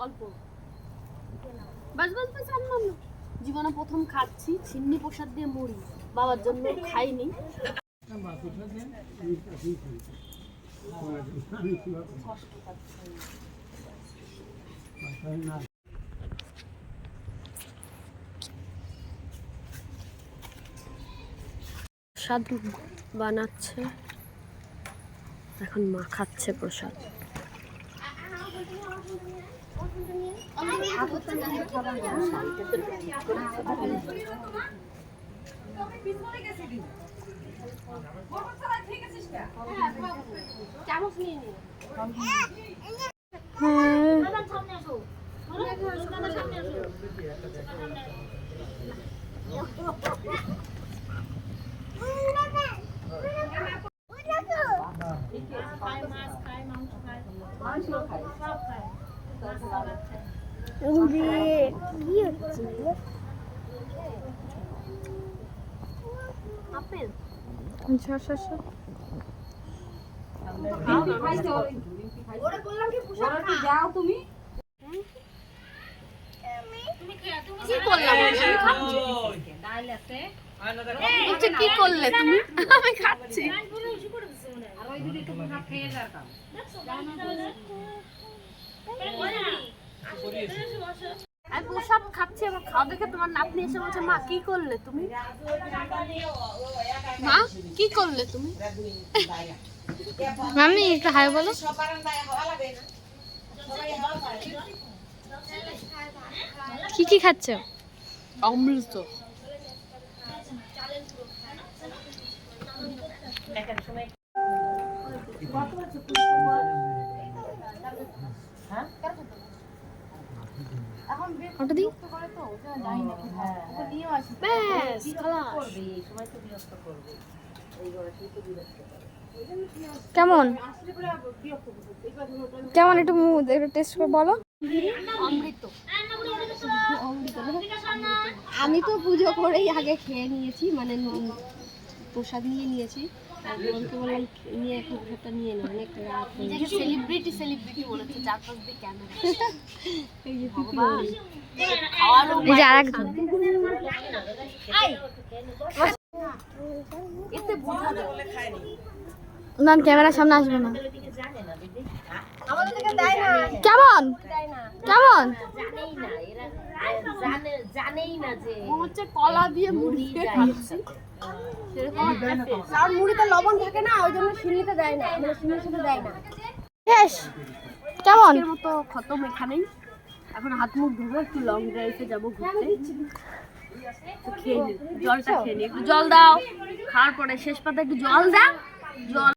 অল্প বাস বাস বাস জীবনে প্রথম খাচ্ছি সিন্নি প্রসাদ দিয়ে মুড়ি বাবার জন্য খাইনি প্রসাদ বানাচ্ছে এখন মা খাচ্ছে প্রসাদ আপেল আচ্ছা আচ্ছা আচ্ছা যাও তুমি কি করলাম কি করলে তুমি আমি খাচ্ছি আমি প্রসাদ খাচ্ছি আমার খাওয়া দেখে তোমার নাতনি এসে বলছে মা কি করলে তুমি মা কি করলে তুমি মামি একটু হাই বলো কি কি খাচ্ছ অমৃত ওটা দি কেমন কেমন একটু টেস্ট করে বলো অমৃত আমি তো পুজো করেই আগে খেয়ে নিয়েছি মানে প্রসাদ নিয়েছি বলতে বললাম নিয়ে এখন প্রসাদটা নিয়ে নি অনেক রাত সেলিব্রিটি বলেছে 4-5 দিন ক্যামেরা এই যে এতে বোঝা যায় না ক্যামেরার সামনে আসবে না কেমন কেমন জানেই না যে হচ্ছে কলা দিয়ে মুড়ি খাচ্ছি আর মুড়িতে লবণ থাকে না ওই জন্য চিনিতে দেয় না মানে চিনির সাথে দেয় না বেশ কেমন এর মতো খতম এখানেই এখন হাত মুখ ধুবো একটু লং ড্রাইভে যাবো ঘুরতে খেয়ে নি জলটা খেয়ে নি একটু জল দাও খাওয়ার পরে শেষ পাতে একটু জল দাও জল